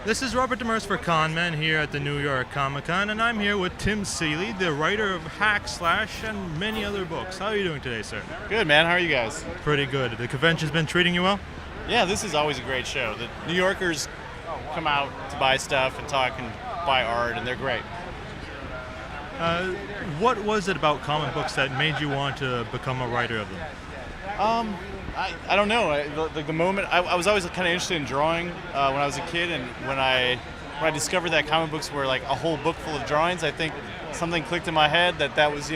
This is Robert Demers for Conman here at the New York Comic Con, and I'm here with Tim Seeley, the writer of Hack Slash and many other books. How are you doing today, sir? Good, man. How are you guys? Pretty good. The convention's been treating you well? Yeah, this is always a great show. The New Yorkers come out to buy stuff and talk and buy art, and they're great. What was it about comic books that made you want to become a writer of them? I don't know. The moment I was always kind of interested in drawing when I was a kid, and when I discovered that comic books were like a whole book full of drawings, I think something clicked in my head that was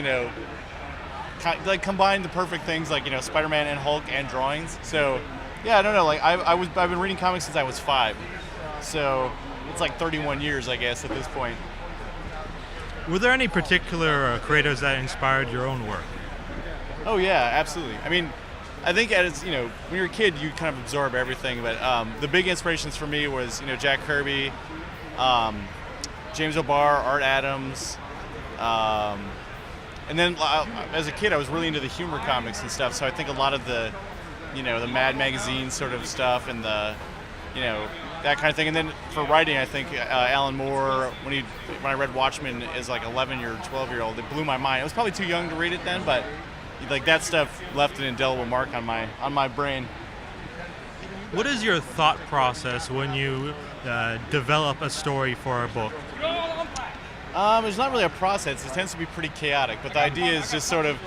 like combined the perfect things, like Spider-Man and Hulk and drawings. So yeah, I don't know. Like I've been reading comics since I was 5, so it's like 31 years, I guess, at this point. Were there any particular creators that inspired your own work? Oh yeah, absolutely. I mean, I think when you're a kid, you kind of absorb everything. But the big inspirations for me was Jack Kirby, James O'Barr, Art Adams, and then as a kid, I was really into the humor comics and stuff. So I think a lot of the the Mad Magazine sort of stuff and the that kind of thing. And then for writing, I think Alan Moore, when I read Watchmen as like 11 or 12-year-old, it blew my mind. I was probably too young to read it then, but like that stuff left an indelible mark on my brain. What is your thought process when you develop a story for a book? There's not really a process. It tends to be pretty chaotic, but the idea is just sort of,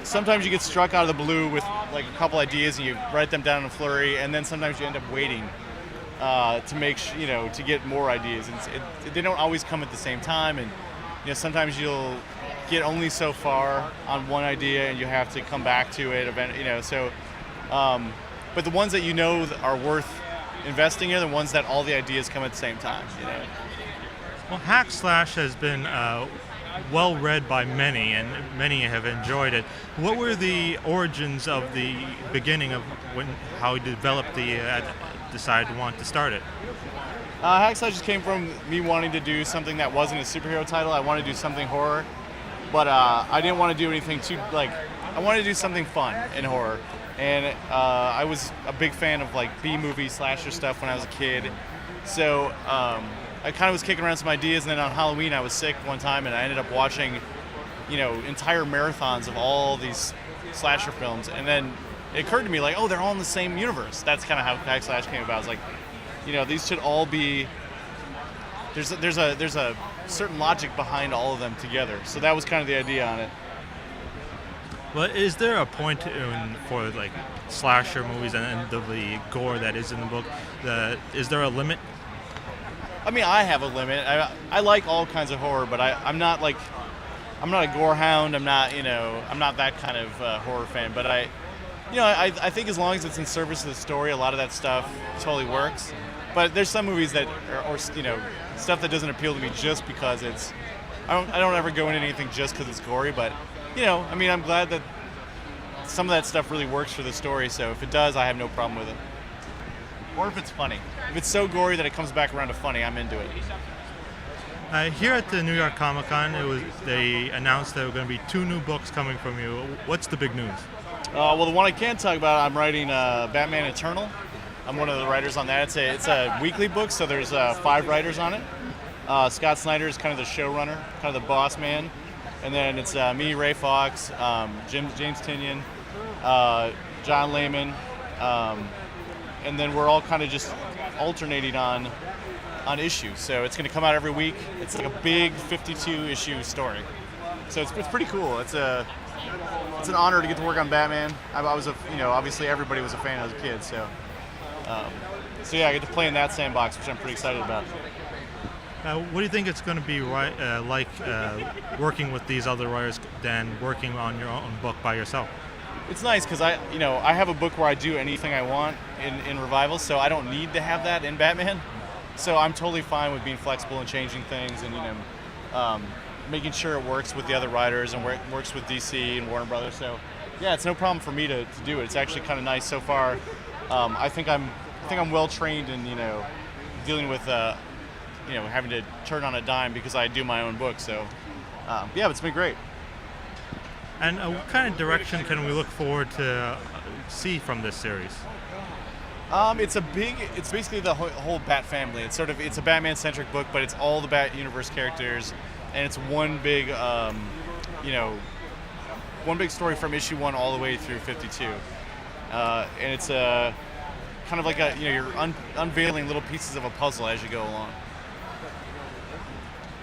sometimes you get struck out of the blue with like a couple ideas and you write them down in a flurry, and then sometimes you end up waiting to make to get more ideas. And they don't always come at the same time, and sometimes you'll get only so far on one idea and you have to come back to it but the ones that are worth investing in are the ones that all the ideas come at the same time. Well, Hack Slash has been well read by many, and many have enjoyed it. What were the origins of the beginning of how you developed decided to want to start it? Hack Slash just came from me wanting to do something that wasn't a superhero title. I wanted to do something horror, but I didn't want to do anything too I wanted to do something fun in horror. And I was a big fan of like B-movie slasher stuff when I was a kid. So I kind of was kicking around some ideas, and then on Halloween I was sick one time and I ended up watching entire marathons of all these slasher films, and then it occurred to me like, oh, they're all in the same universe. That's kind of how Hack Slash came about. I was like, these should all be there's a certain logic behind all of them together. So that was kind of the idea on it. Well, is there a point for like slasher movies and the gore that is in the book? Is there a limit? I mean, I have a limit. I like all kinds of horror, but I'm not a gore hound. I'm not that kind of horror fan. But I think as long as it's in service of the story, a lot of that stuff totally works. But there's some movies that or stuff that doesn't appeal to me just because it's. I don't ever go into anything just because it's gory, but I'm glad that some of that stuff really works for the story. So if it does, I have no problem with it. Or if it's funny. If it's so gory that it comes back around to funny, I'm into it. Here at the New York Comic Con, they announced there were going to be 2 new books coming from you. What's the big news? Well, the one I can talk about, I'm writing Batman Eternal. I'm one of the writers on that. It's a weekly book, so there's 5 writers on it. Scott Snyder is kind of the showrunner, kind of the boss man. And then it's me, Ray Fox, James Tynion, John Layman, and then we're all kind of just alternating on issues. So it's going to come out every week. It's like a big 52-issue story. So it's pretty cool. It's an honor to get to work on Batman. I was obviously everybody was a fan as a kid. So yeah, I get to play in that sandbox, which I'm pretty excited about. What do you think it's going to be like working with these other writers than working on your own book by yourself? It's nice because I have a book where I do anything I want in Revival, so I don't need to have that in Batman. So I'm totally fine with being flexible and changing things and making sure it works with the other writers and works with DC and Warner Brothers. So yeah, it's no problem for me to do it. It's actually kind of nice so far. I think I'm well trained in dealing with having to turn on a dime because I do my own book. So yeah, it's been great. And what kind of direction can we look forward to see from this series? It's basically the whole Bat family. It's a Batman-centric book, but it's all the Bat universe characters, and it's one big, one big story from issue 1 all the way through 52. And it's kind of like you're unveiling little pieces of a puzzle as you go along.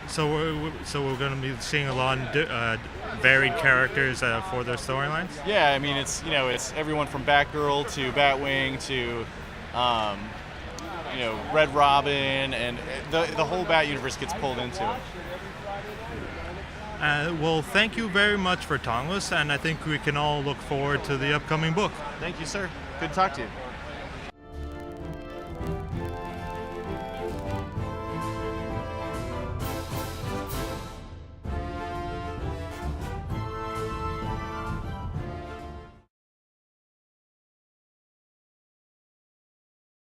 So we're going to be seeing a lot of varied characters for their storylines. Yeah, I mean it's everyone from Batgirl to Batwing to Red Robin, and the whole Bat universe gets pulled into it. Well, thank you very much for talking with us, and I think we can all look forward to the upcoming book. Thank you, sir. Good to talk to you.